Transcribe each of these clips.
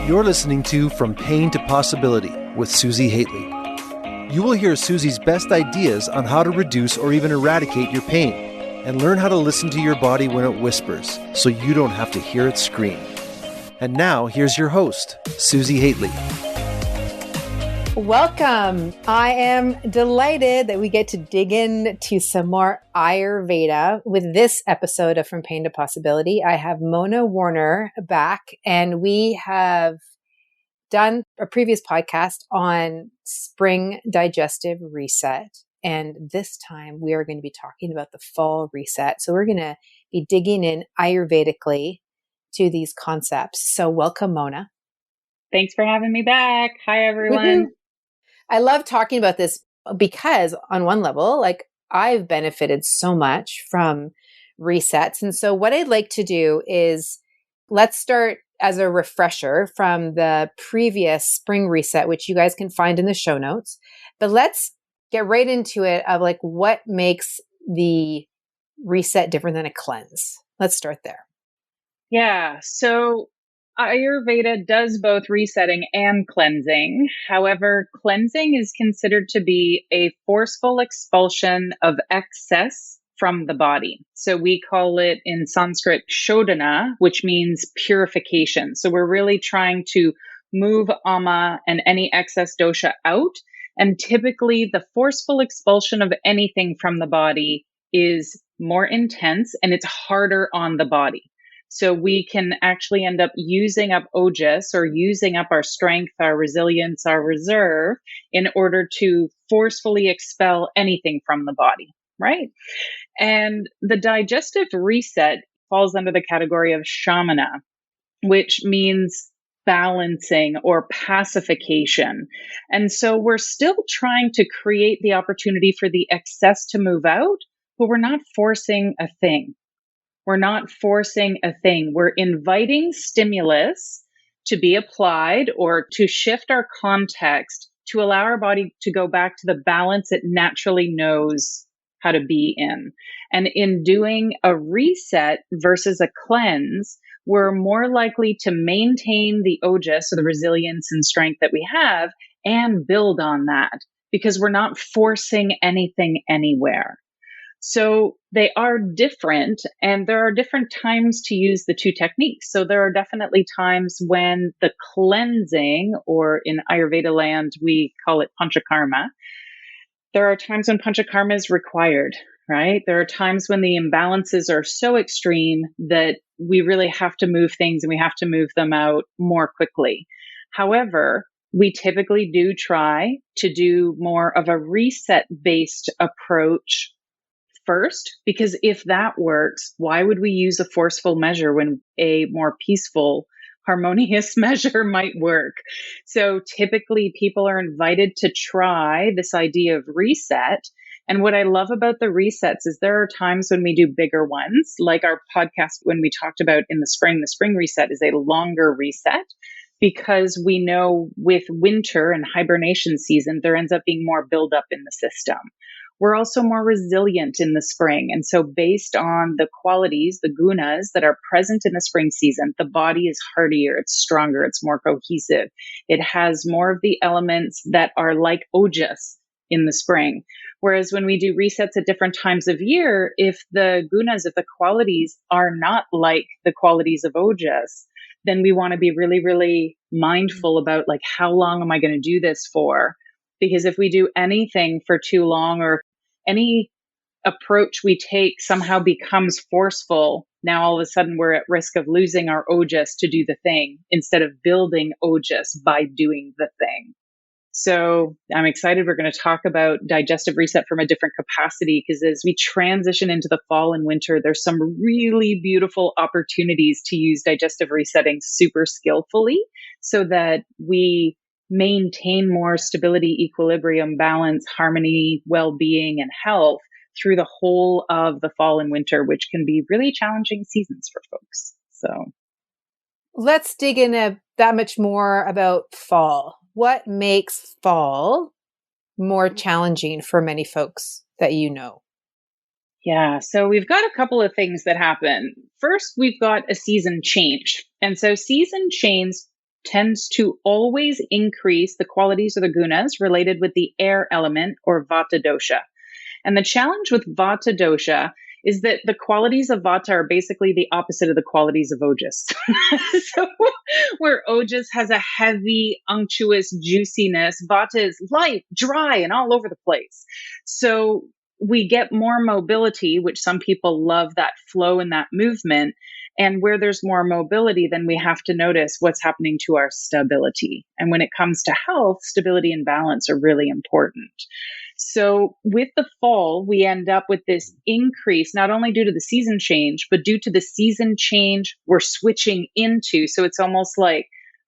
You're listening to From Pain to Possibility with Susi Haitley. You will hear Susi's best ideas on how to reduce or even eradicate your pain and learn how to listen to your body when it whispers so you don't have to hear it scream. And now, here's your host, Susi Haitley. Welcome. I am delighted that we get to dig into some more Ayurveda with this episode of From Pain to Possibility. I have Mona Warner back, and we have done a previous podcast on Spring Digestive Reset. And this time we are going to be talking about the fall reset. So we're going to be digging in Ayurvedically to these concepts. So welcome, Mona. Thanks for having me back. Hi, everyone. Woo-hoo. I love talking about this because on one level, I've benefited so much from resets. And so what I'd like to do is let's start as a refresher from the previous spring reset, which you guys can find in the show notes. But let's get right into it of what makes the reset different than a cleanse. Let's start there. Yeah. So Ayurveda does both resetting and cleansing. However, cleansing is considered to be a forceful expulsion of excess from the body. So we call it in Sanskrit shodhana, which means purification. So we're really trying to move ama and any excess dosha out. And typically the forceful expulsion of anything from the body is more intense and it's harder on the body. So we can actually end up using up ojas or using up our strength, our resilience, our reserve in order to forcefully expel anything from the body, right? And the digestive reset falls under the category of shamana, which means balancing or pacification. And so we're still trying to create the opportunity for the excess to move out, but we're not forcing a thing. We're not forcing a thing. We're inviting stimulus to be applied or to shift our context to allow our body to go back to the balance it naturally knows how to be in. And in doing a reset versus a cleanse, we're more likely to maintain the ojas, so the resilience and strength that we have, and build on that because we're not forcing anything anywhere. So they are different, and there are different times to use the two techniques. So there are definitely times when the cleansing, or in Ayurveda land, we call it panchakarma. There are times when panchakarma is required, right? There are times when the imbalances are so extreme that we really have to move things and we have to move them out more quickly. However, we typically do try to do more of a reset-based approach first, because if that works, why would we use a forceful measure when a more peaceful, harmonious measure might work? So typically people are invited to try this idea of reset. And what I love about the resets is there are times when we do bigger ones, like our podcast when we talked about in the spring reset is a longer reset, because we know with winter and hibernation season, there ends up being more buildup in the system. We're also more resilient in the spring. And so based on the qualities, the gunas that are present in the spring season, the body is hardier, it's stronger, it's more cohesive. It has more of the elements that are like ojas in the spring. Whereas when we do resets at different times of year, if the gunas, if the qualities are not like the qualities of ojas, then we want to be really, really mindful about how long am I going to do this for? Because if we do anything for too long, or any approach we take somehow becomes forceful, now all of a sudden we're at risk of losing our ojas to do the thing instead of building ojas by doing the thing. So I'm excited. We're going to talk about digestive reset from a different capacity, because as we transition into the fall and winter, there's some really beautiful opportunities to use digestive resetting super skillfully so that we maintain more stability, equilibrium, balance, harmony, well-being, and health through the whole of the fall and winter, which can be really challenging seasons for folks. So let's dig in that much more about fall. What makes fall more challenging for many folks that you know? Yeah, so we've got a couple of things that happen. First, we've got a season change. And so season change tends to always increase the qualities of the gunas related with the air element or vata dosha. And the challenge with vata dosha is that the qualities of vata are basically the opposite of the qualities of ojas. So where ojas has a heavy, unctuous juiciness, vata is light, dry, and all over the place. So we get more mobility, which some people love that flow and that movement. And where there's more mobility, then we have to notice what's happening to our stability. And when it comes to health, stability and balance are really important. So with the fall, we end up with this increase, not only due to the season change, but due to the season change we're switching into. So it's almost like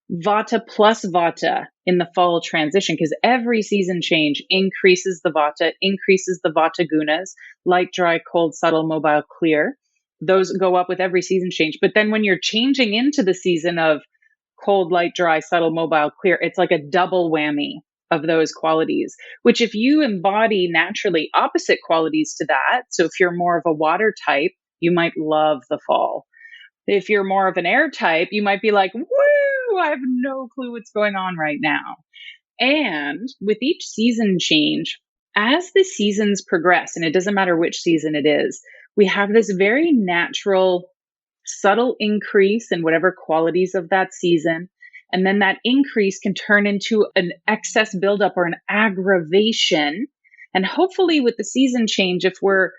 vata plus vata in the fall transition, because every season change increases the vata gunas, light, dry, cold, subtle, mobile, clear. Those go up with every season change. But then when you're changing into the season of cold, light, dry, subtle, mobile, clear, it's like a double whammy of those qualities, which if you embody naturally opposite qualities to that, so if you're more of a water type, you might love the fall. If you're more of an air type, you might be like, woo, I have no clue what's going on right now. And with each season change, as the seasons progress, and it doesn't matter which season it is, we have this very natural, subtle increase in whatever qualities of that season. And then that increase can turn into an excess buildup or an aggravation. And hopefully with the season change, if we're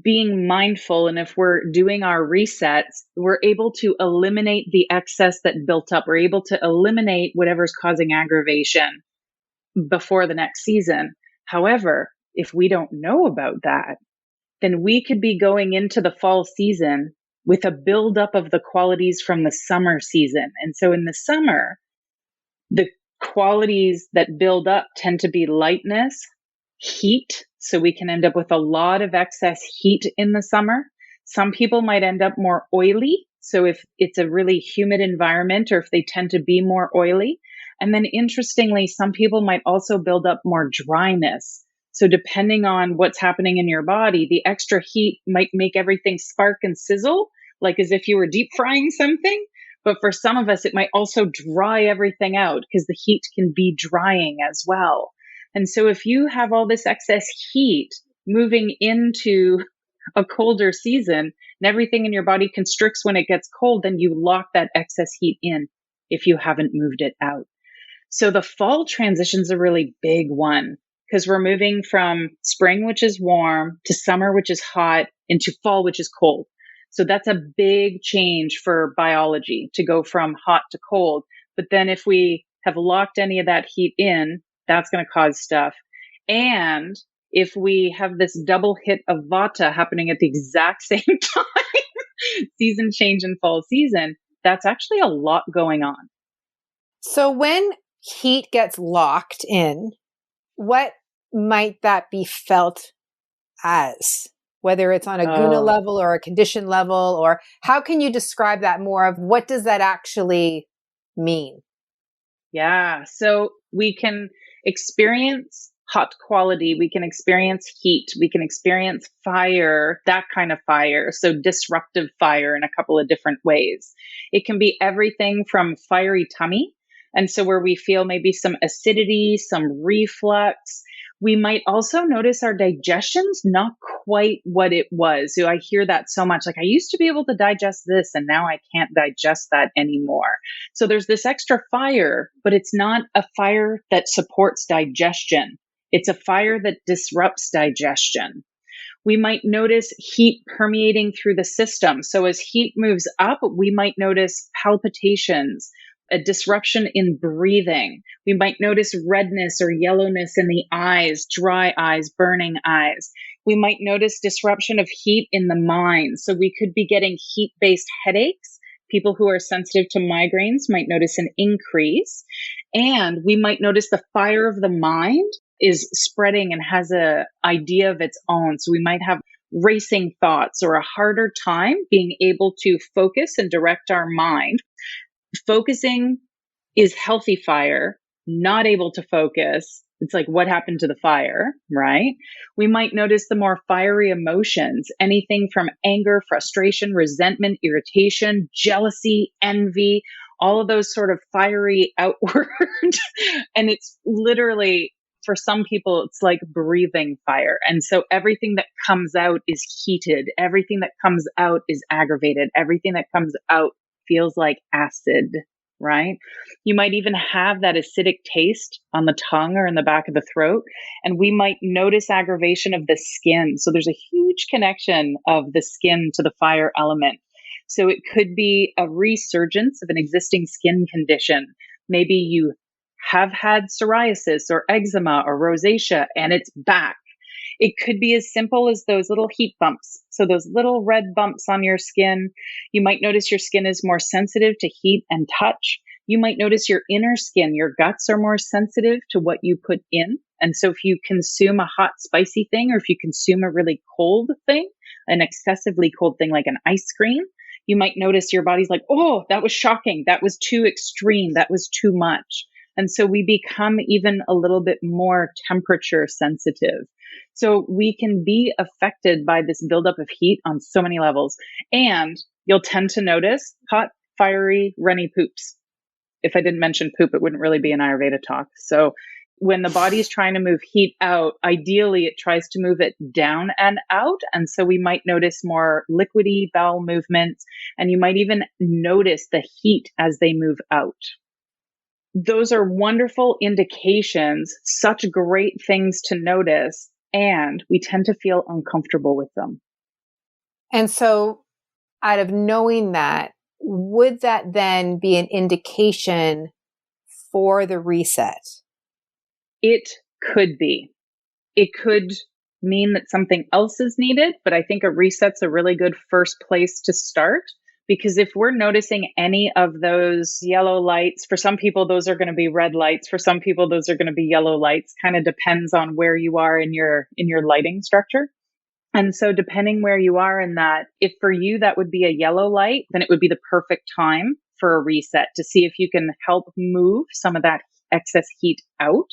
being mindful and if we're doing our resets, we're able to eliminate the excess that built up. We're able to eliminate whatever's causing aggravation before the next season. However, if we don't know about that, then we could be going into the fall season with a buildup of the qualities from the summer season. And so in the summer, the qualities that build up tend to be lightness, heat. So we can end up with a lot of excess heat in the summer. Some people might end up more oily. So if it's a really humid environment or if they tend to be more oily. And then interestingly, some people might also build up more dryness. So depending on what's happening in your body, the extra heat might make everything spark and sizzle, like as if you were deep frying something. But for some of us, it might also dry everything out because the heat can be drying as well. And so if you have all this excess heat moving into a colder season and everything in your body constricts when it gets cold, then you lock that excess heat in if you haven't moved it out. So the fall transition is a really big one because we're moving from spring, which is warm, to summer, which is hot, into fall, which is cold. So that's a big change for biology to go from hot to cold. But then if we have locked any of that heat in, that's going to cause stuff. And if we have this double hit of vata happening at the exact same time, season change and fall season, that's actually a lot going on. So when heat gets locked in, what might that be felt as? Whether it's on a guna level or a condition level, or how can you describe that more of what does that actually mean? Yeah. So we can experience hot quality. We can experience heat. We can experience fire, that kind of fire. So disruptive fire in a couple of different ways. It can be everything from fiery tummy. And so where we feel maybe some acidity, some reflux. We might also notice our digestion's not quite what it was. So I hear that so much. Like I used to be able to digest this and now I can't digest that anymore. So there's this extra fire, but it's not a fire that supports digestion. It's a fire that disrupts digestion. We might notice heat permeating through the system. So as heat moves up, we might notice palpitations, a disruption in breathing. We might notice redness or yellowness in the eyes, dry eyes, burning eyes. We might notice disruption of heat in the mind. So we could be getting heat-based headaches. People who are sensitive to migraines might notice an increase. And we might notice the fire of the mind is spreading and has an idea of its own. So we might have racing thoughts or a harder time being able to focus and direct our mind. Focusing is healthy fire, not able to focus. It's like, what happened to the fire, right? We might notice the more fiery emotions, anything from anger, frustration, resentment, irritation, jealousy, envy, all of those sort of fiery outward. And it's literally, for some people, it's like breathing fire. And so everything that comes out is heated. Everything that comes out is aggravated. Everything that comes out feels like acid, right? You might even have that acidic taste on the tongue or in the back of the throat. And we might notice aggravation of the skin. So there's a huge connection of the skin to the fire element. So it could be a resurgence of an existing skin condition. Maybe you have had psoriasis or eczema or rosacea and it's back. It could be as simple as those little heat bumps. So those little red bumps on your skin. You might notice your skin is more sensitive to heat and touch. You might notice your inner skin, your guts are more sensitive to what you put in. And so if you consume a hot, spicy thing, or if you consume a really cold thing, an excessively cold thing like an ice cream, you might notice your body's like, oh, that was shocking. That was too extreme. That was too much. And so we become even a little bit more temperature sensitive. So we can be affected by this buildup of heat on so many levels. And you'll tend to notice hot, fiery, runny poops. If I didn't mention poop, it wouldn't really be an Ayurveda talk. So when the body is trying to move heat out, ideally it tries to move it down and out. And so we might notice more liquidy bowel movements, and you might even notice the heat as they move out. Those are wonderful indications, such great things to notice, and we tend to feel uncomfortable with them. And so out of knowing that, would that then be an indication for the reset? It could be. It could mean that something else is needed, but I think a reset's a really good first place to start. Because if we're noticing any of those yellow lights, for some people, those are going to be red lights. For some people, those are going to be yellow lights. Kind of depends on where you are in your lighting structure. And so depending where you are in that, if for you that would be a yellow light, then it would be the perfect time for a reset to see if you can help move some of that excess heat out.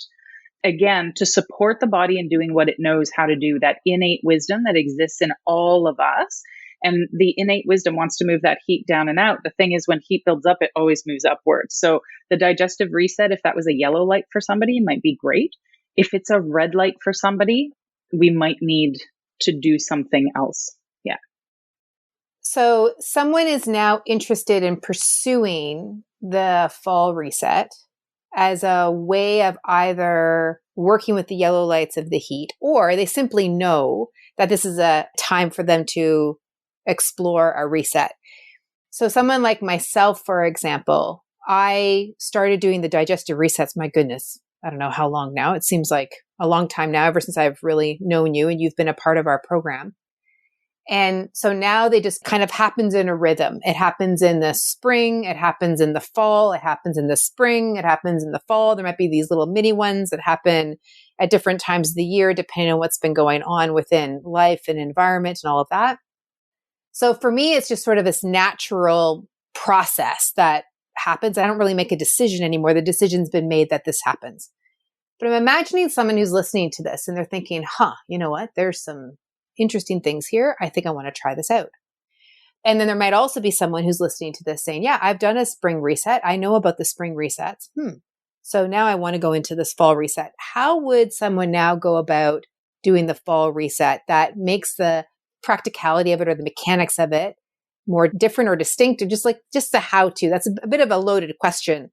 Again, to support the body in doing what it knows how to do, that innate wisdom that exists in all of us. And the innate wisdom wants to move that heat down and out. The thing is, when heat builds up, it always moves upwards. So the digestive reset, if that was a yellow light for somebody, might be great. If it's a red light for somebody, we might need to do something else. Yeah. So someone is now interested in pursuing the fall reset as a way of either working with the yellow lights of the heat, or they simply know that this is a time for them to explore a reset. So someone like myself, for example, I started doing the digestive resets. My goodness, I don't know how long now. It seems like a long time now, ever since I've really known you and you've been a part of our program. And so now they just kind of happens in a rhythm. It happens in the spring. It happens in the fall. It happens in the spring. It happens in the fall. There might be these little mini ones that happen at different times of the year, depending on what's been going on within life and environment and all of that. So for me, it's just sort of this natural process that happens. I don't really make a decision anymore. The decision's been made that this happens. But I'm imagining someone who's listening to this and they're thinking, you know what? There's some interesting things here. I think I want to try this out. And then there might also be someone who's listening to this saying, yeah, I've done a spring reset. I know about the spring resets. So now I want to go into this fall reset. How would someone now go about doing the fall reset that makes the practicality of it or the mechanics of it more different or distinct, or just the how to? That's a bit of a loaded question,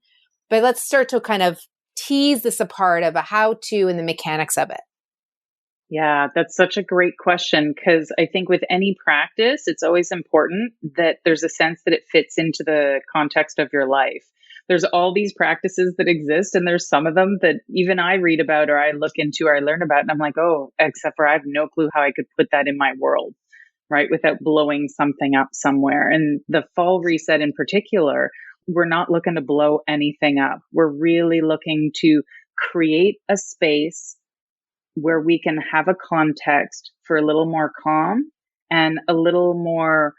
but let's start to kind of tease this apart of a how to and the mechanics of it. Yeah, that's such a great question, because I think with any practice, it's always important that there's a sense that it fits into the context of your life. There's all these practices that exist, and there's some of them that even I read about or I look into or I learn about, and I'm like, oh, except for I have no clue how I could put that in my world, right? Without blowing something up somewhere. And the fall reset in particular, we're not looking to blow anything up. We're really looking to create a space where we can have a context for a little more calm and a little more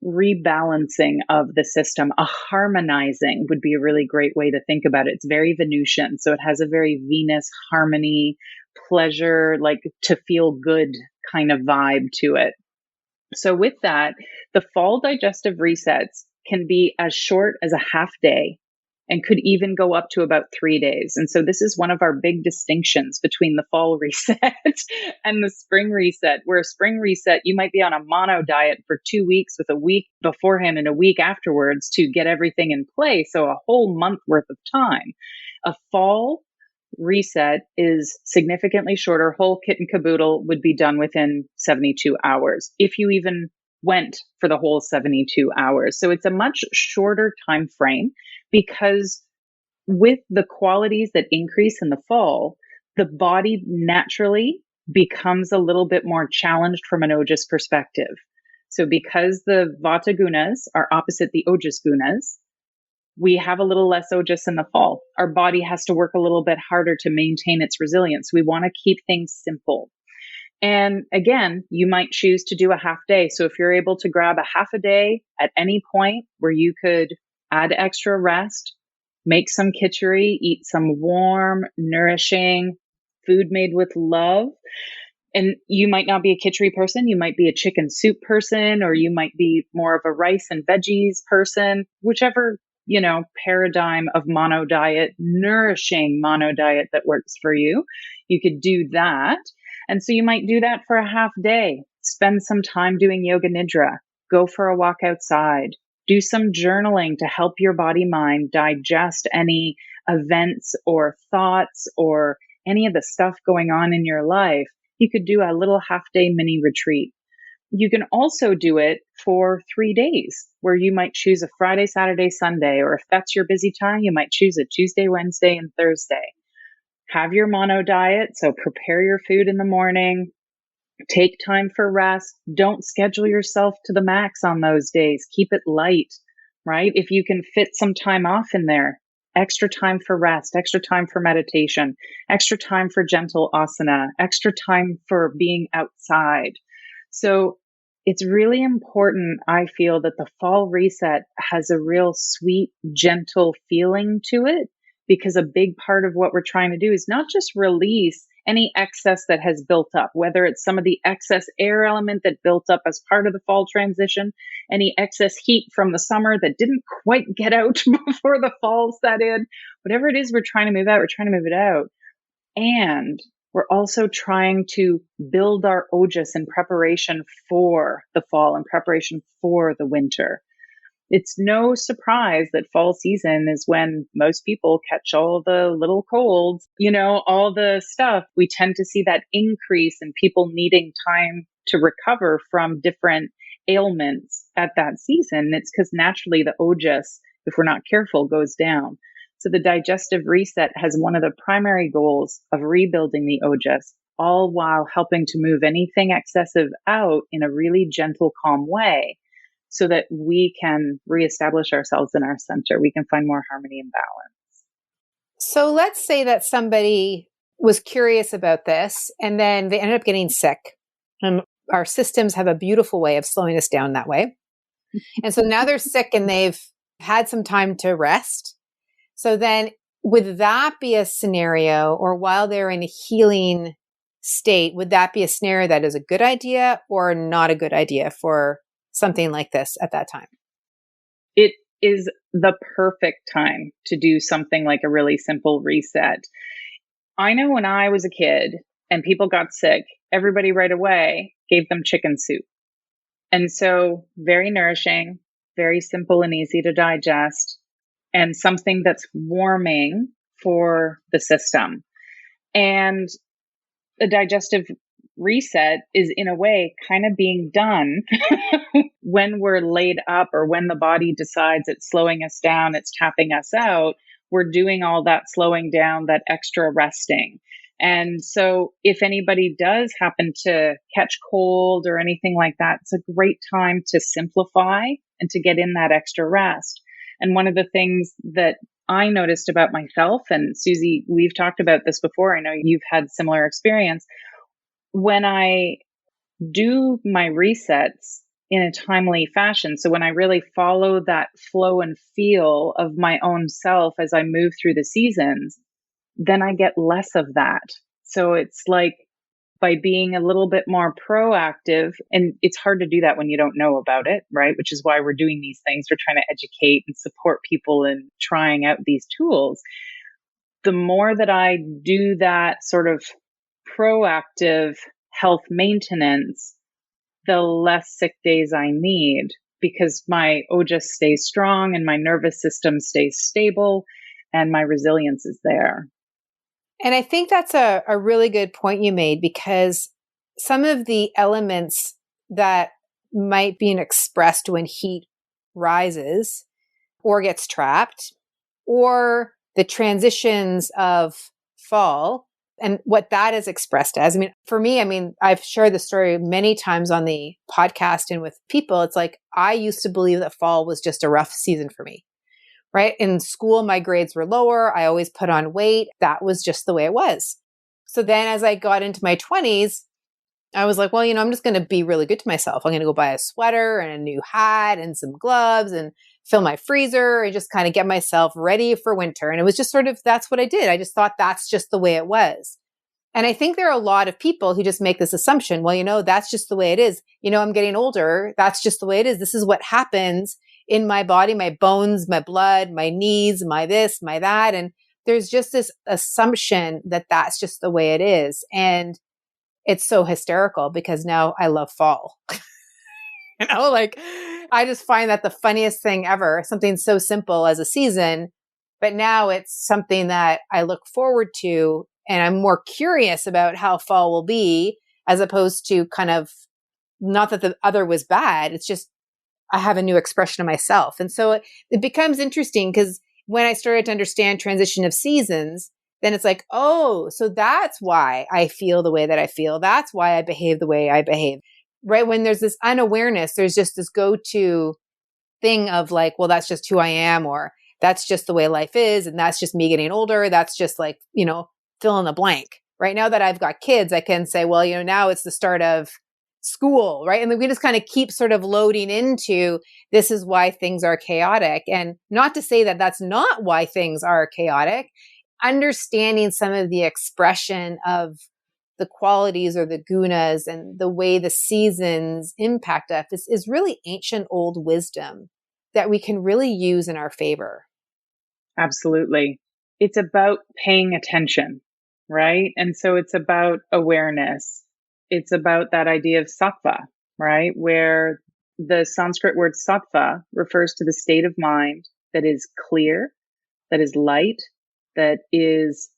rebalancing of the system. A harmonizing would be a really great way to think about it. It's very Venusian. So it has a very Venus harmony, pleasure, like to feel good kind of vibe to it. So with that, the fall digestive resets can be as short as a half day and could even go up to about 3 days. And so this is one of our big distinctions between the fall reset and the spring reset, where a spring reset, you might be on a mono diet for 2 weeks with a week beforehand and a week afterwards to get everything in place. So a whole month worth of time. A fall reset is significantly shorter. Whole kit and caboodle would be done within 72 hours. If you even went for the whole 72 hours. So it's a much shorter time frame because with the qualities that increase in the fall, the body naturally becomes a little bit more challenged from an ojas perspective. So because the vata gunas are opposite the ojas gunas, we have a little less ojas in the fall. Our body has to work a little bit harder to maintain its resilience. We want to keep things simple. And again, you might choose to do a half day. So if you're able to grab a half a day at any point where you could add extra rest, make some khichdi, eat some warm, nourishing food made with love. And you might not be a khichdi person. You might be a chicken soup person, or you might be more of a rice and veggies person, whichever, paradigm of mono diet, nourishing mono diet that works for you. You could do that. And so you might do that for a half day, spend some time doing yoga nidra, go for a walk outside, do some journaling to help your body mind digest any events or thoughts or any of the stuff going on in your life. You could do a little half day mini retreat. You can also do it for 3 days where you might choose a Friday, Saturday, Sunday, or if that's your busy time, you might choose a Tuesday, Wednesday, and Thursday. Have your mono diet. So prepare your food in the morning, take time for rest. Don't schedule yourself to the max on those days. Keep it light, right? If you can fit some time off in there, extra time for rest, extra time for meditation, extra time for gentle asana, extra time for being outside. So it's really important, I feel, that the fall reset has a real sweet, gentle feeling to it, because a big part of what we're trying to do is not just release any excess that has built up, whether it's some of the excess air element that built up as part of the fall transition, any excess heat from the summer that didn't quite get out before the fall set in, whatever it is we're trying to move out, we're trying to move it out. And we're also trying to build our ojas in preparation for the fall, in preparation for the winter. It's no surprise that fall season is when most people catch all the little colds, all the stuff. We tend to see that increase in people needing time to recover from different ailments at that season. It's because naturally the ojas, if we're not careful, goes down. So the digestive reset has one of the primary goals of rebuilding the ojas, all while helping to move anything excessive out in a really gentle, calm way, so that we can reestablish ourselves in our center. We can find more harmony and balance. So let's say that somebody was curious about this and then they ended up getting sick. And our systems have a beautiful way of slowing us down that way. And so now they're sick and they've had some time to rest. So then would that be a scenario, or while they're in a healing state, would that be a scenario that is a good idea or not a good idea for something like this at that time? It is the perfect time to do something like a really simple reset. I know when I was a kid and people got sick, everybody right away gave them chicken soup. And so very nourishing, very simple and easy to digest, and something that's warming for the system. And the digestive reset is in a way kind of being done when we're laid up, or when the body decides it's slowing us down, it's tapping us out. We're doing all that slowing down, that extra resting. And so if anybody does happen to catch cold or anything like that, it's a great time to simplify and to get in that extra rest. And one of the things that I noticed about myself, and Susie, we've talked about this before, I know you've had similar experience, when I do my resets in a timely fashion, so when I really follow that flow and feel of my own self as I move through the seasons, then I get less of that. So it's like by being a little bit more proactive, and it's hard to do that when you don't know about it, right? Which is why we're doing these things. We're trying to educate and support people in trying out these tools. The more that I do that sort of proactive health maintenance, the less sick days I need because my ojas stays strong and my nervous system stays stable and my resilience is there. And I think that's a really good point you made, because some of the elements that might be expressed when heat rises or gets trapped, or the transitions of fall and what that is expressed as. I mean, for me, I've shared the story many times on the podcast and with people. It's like, I used to believe that fall was just a rough season for me. Right? In school, my grades were lower. I always put on weight. That was just the way it was. So then as I got into my 20s, I was like, well, I'm just going to be really good to myself. I'm going to go buy a sweater and a new hat and some gloves and fill my freezer and just kind of get myself ready for winter. And it was just sort of, that's what I did. I just thought that's just the way it was. And I think there are a lot of people who just make this assumption, well, that's just the way it is. I'm getting older. That's just the way it is. This is what happens in my body, my bones, my blood, my knees, my this, my that. And there's just this assumption that that's just the way it is. And it's so hysterical because now I love fall. Like I just find that the funniest thing ever, something so simple as a season, but now it's something that I look forward to and I'm more curious about how fall will be, as opposed to kind of, not that the other was bad. It's just, I have a new expression of myself. And so it becomes interesting because when I started to understand transition of seasons, then it's like, oh, so that's why I feel the way that I feel. That's why I behave the way I behave. Right? When there's this unawareness, there's just this go-to thing of like, well, that's just who I am, or that's just the way life is. And that's just me getting older. That's just like, fill in the blank. Right now that I've got kids, I can say, well, now it's the start of school, right? And then we just kind of keep sort of loading into, this is why things are chaotic. And not to say that that's not why things are chaotic. Understanding some of the expression of the qualities or the gunas and the way the seasons impact us is really ancient old wisdom that we can really use in our favor. Absolutely. It's about paying attention, right? And so it's about awareness. It's about that idea of sattva, right? Where the Sanskrit word sattva refers to the state of mind that is clear, that is light, that is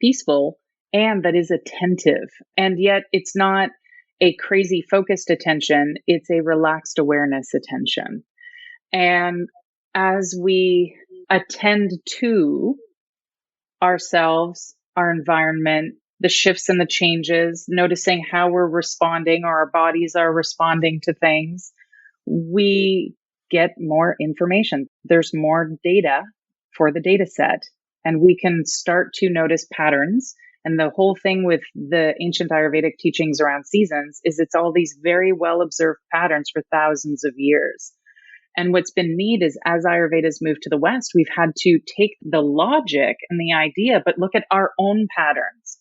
peaceful, and that is attentive. And yet it's not a crazy focused attention. It's a relaxed awareness attention. And as we attend to ourselves, our environment, the shifts and the changes, noticing how we're responding or our bodies are responding to things, we get more information. There's more data for the data set, and we can start to notice patterns. And the whole thing with the ancient Ayurvedic teachings around seasons is it's all these very well observed patterns for thousands of years. And what's been neat is as Ayurveda's moved to the West, we've had to take the logic and the idea, but look at our own patterns.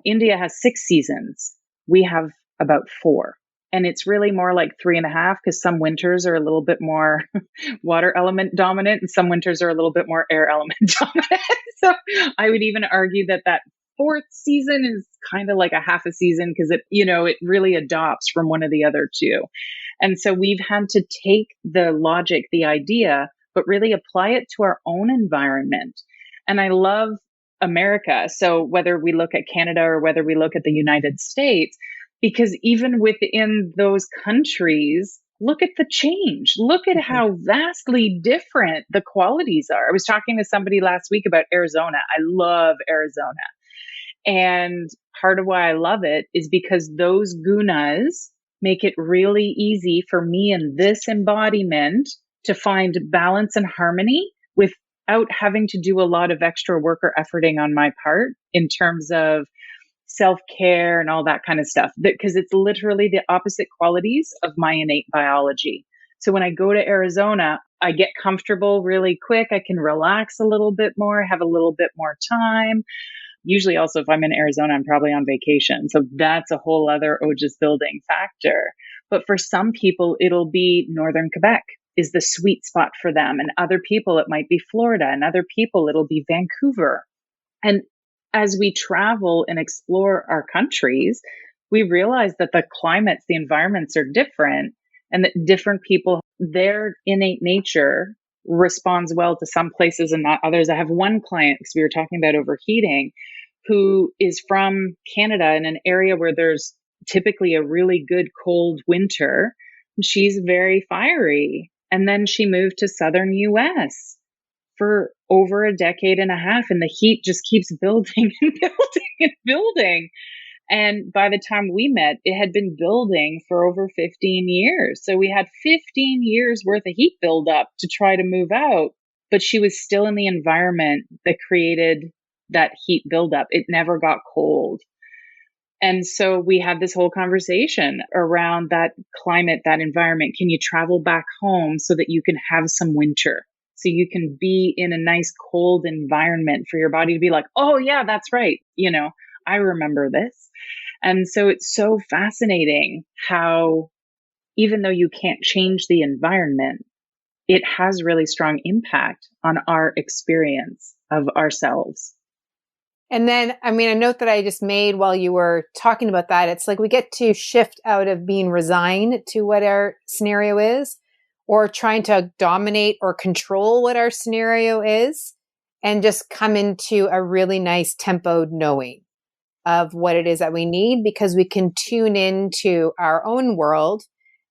India has 6 seasons. We have about 4. And it's really more like 3.5 because some winters are a little bit more water element dominant and some winters are a little bit more air element dominant. So I would even argue that 4th season is kind of like a half a season because it really adopts from one of the other two. And so we've had to take the logic, the idea, but really apply it to our own environment. And I love America. So whether we look at Canada or whether we look at the United States, because even within those countries, look at the change. Look at how vastly different the qualities are. I was talking to somebody last week about Arizona. I love Arizona. And part of why I love it is because those gunas make it really easy for me in this embodiment to find balance and harmony without having to do a lot of extra work or efforting on my part in terms of self-care and all that kind of stuff. Because it's literally the opposite qualities of my innate biology. So when I go to Arizona, I get comfortable really quick. I can relax a little bit more, have a little bit more time. usually also if I'm in Arizona, I'm probably on vacation. So that's a whole other OJIS building factor. But for some people, it'll be Northern Quebec is the sweet spot for them. And other people, it might be Florida. And other people, it'll be Vancouver. And as we travel and explore our countries, we realize that the climates, the environments are different, and that different people, their innate nature responds well to some places and not others. I have one client, because we were talking about overheating, who is from Canada in an area where there's typically a really good cold winter. She's very fiery. And then she moved to southern US for over a decade and a half, and the heat just keeps building and building and building. And by the time we met, it had been building for over 15 years. So we had 15 years worth of heat buildup to try to move out, but she was still in the environment that created that heat buildup. It never got cold. And so we had this whole conversation around that climate, that environment. Can you travel back home so that you can have some winter? So you can be in a nice cold environment for your body to be like, oh yeah, that's right. I remember this. And so it's so fascinating how, even though you can't change the environment, it has really strong impact on our experience of ourselves. And then, a note that I just made while you were talking about that, it's like we get to shift out of being resigned to what our scenario is, or trying to dominate or control what our scenario is, and just come into a really nice tempoed knowing of what it is that we need, because we can tune into our own world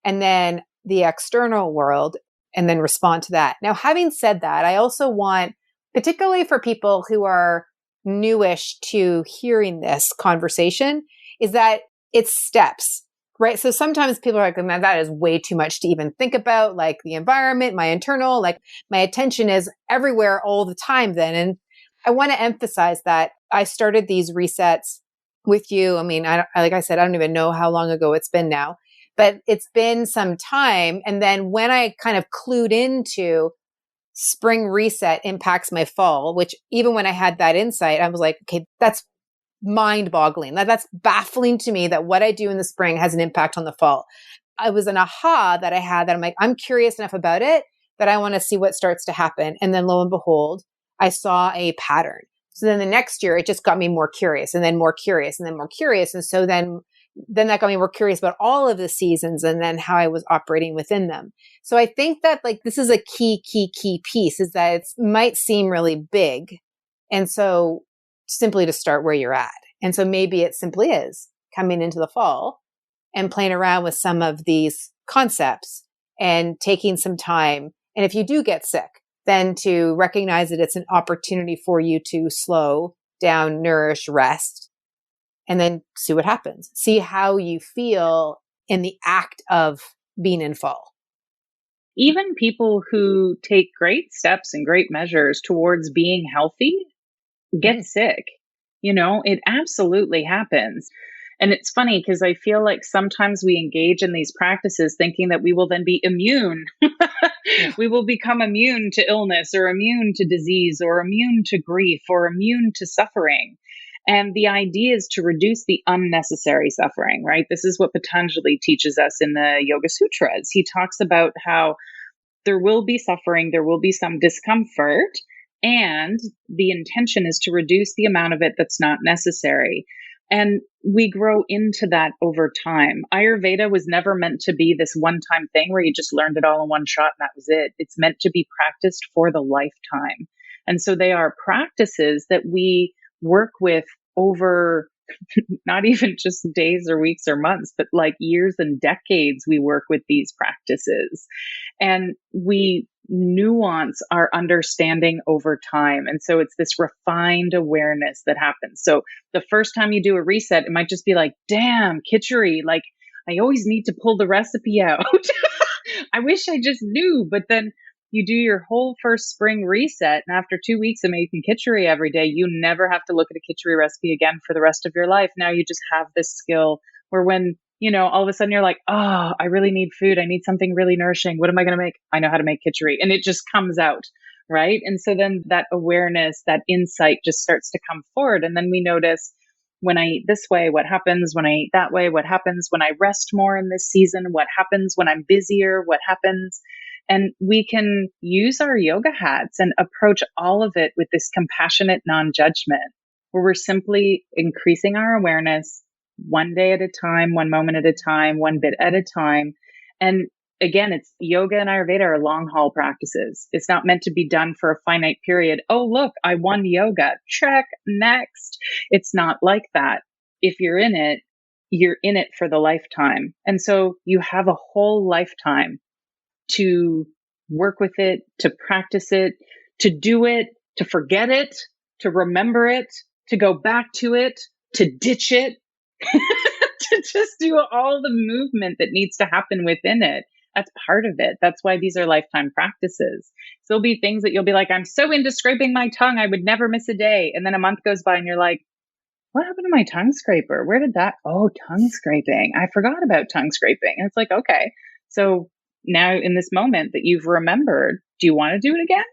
and then the external world and then respond to that. Now, having said that, I also want, particularly for people who are newish to hearing this conversation, is that it's steps, right? So sometimes people are like, man, that is way too much to even think about, like the environment, my internal, like my attention is everywhere all the time then. And I want to emphasize that I started these resets with you. Like I said, I don't even know how long ago it's been now, but it's been some time. And then when I kind of clued into spring reset impacts my fall, which even when I had that insight, I was like, okay, that's mind boggling. That's baffling to me that what I do in the spring has an impact on the fall. I was an aha that I had that I'm like, I'm curious enough about it that I want to see what starts to happen. And then lo and behold, I saw a pattern. So then the next year, it just got me more curious and then more curious and then more curious. And so then that got me more curious about all of the seasons and then how I was operating within them. So I think that like this is a key piece, is that it might seem really big. And so simply to start where you're at. And so maybe it simply is coming into the fall and playing around with some of these concepts and taking some time. And if you do get sick, then to recognize that it's an opportunity for you to slow down, nourish, rest, and then see what happens. See how you feel in the act of being in fall. Even people who take great steps and great measures towards being healthy get sick. It absolutely happens. And it's funny because I feel like sometimes we engage in these practices thinking that we will then be immune. We will become immune to illness or immune to disease or immune to grief or immune to suffering. And the idea is to reduce the unnecessary suffering, right? This is what Patanjali teaches us in the Yoga Sutras. He talks about how there will be suffering, there will be some discomfort, and the intention is to reduce the amount of it that's not necessary. And we grow into that over time. Ayurveda was never meant to be this one-time thing where you just learned it all in one shot and that was it. It's meant to be practiced for the lifetime. And so they are practices that we work with over not even just days or weeks or months, but like years and decades we work with these practices. And we nuance our understanding over time. And so it's this refined awareness that happens. So the first time you do a reset, it might just be like, damn, kitchery, like I always need to pull the recipe out. I wish I just knew. But then you do your whole first spring reset, and after 2 weeks of making kitchery every day, you never have to look at a kitchery recipe again for the rest of your life. Now you just have this skill where when, all of a sudden you're like, oh, I really need food. I need something really nourishing. What am I going to make? I know how to make kitchery. And it just comes out. right? And so then that awareness, that insight just starts to come forward. And then we notice, when I eat this way, what happens? When I eat that way, what happens? When I rest more in this season, what happens? When I'm busier, what happens? And we can use our yoga hats and approach all of it with this compassionate non-judgment, where we're simply increasing our awareness one day at a time, one moment at a time, one bit at a time. And again, it's yoga and Ayurveda are long haul practices. It's not meant to be done for a finite period. Oh, look, I won yoga. Check, next. It's not like that. If you're in it for the lifetime. And so you have a whole lifetime to work with it, to practice it, to do it, to forget it, to remember it, to go back to it, to ditch it, to just do all the movement that needs to happen within it. That's part of it. That's why these are lifetime practices. So there'll be things that you'll be like, I'm so into scraping my tongue, I would never miss a day. And then a month goes by and you're like, what happened to my tongue scraper? Where did that? Oh, tongue scraping. I forgot about tongue scraping. And it's like, okay. So now in this moment that you've remembered, do you want to do it again?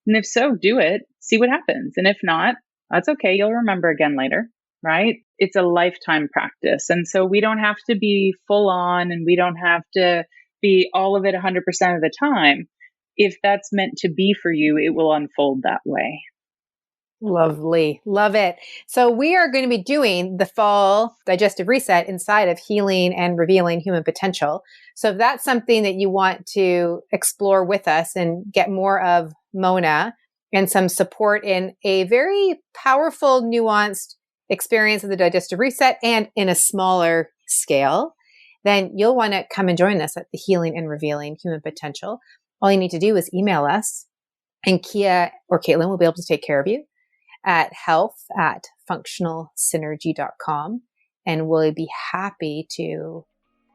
And if so, do it, see what happens. And if not, that's okay. You'll remember again later, right? It's a lifetime practice. And so we don't have to be full on and we don't have to be all of it 100% of the time. If that's meant to be for you, it will unfold that way. Lovely. Love it. So we are going to be doing the fall digestive reset inside of Healing and Revealing Human Potential. So if that's something that you want to explore with us and get more of Mona and some support in a very powerful, nuanced experience of the digestive reset and in a smaller scale, then you'll want to come and join us at the Healing and Revealing Human Potential. All you need to do is email us, and Kia or Caitlin will be able to take care of you at health@functionalsynergy.com. And we'll be happy to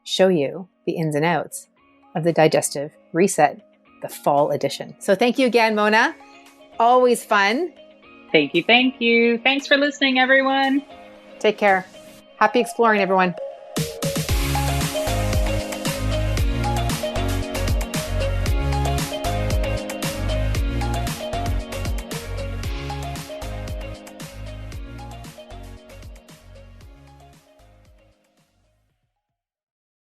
show you the ins and outs of the digestive reset, the fall edition. So thank you again, Mona. Always fun. Thank you. Thank you. Thanks for listening, everyone. Take care. Happy exploring, everyone.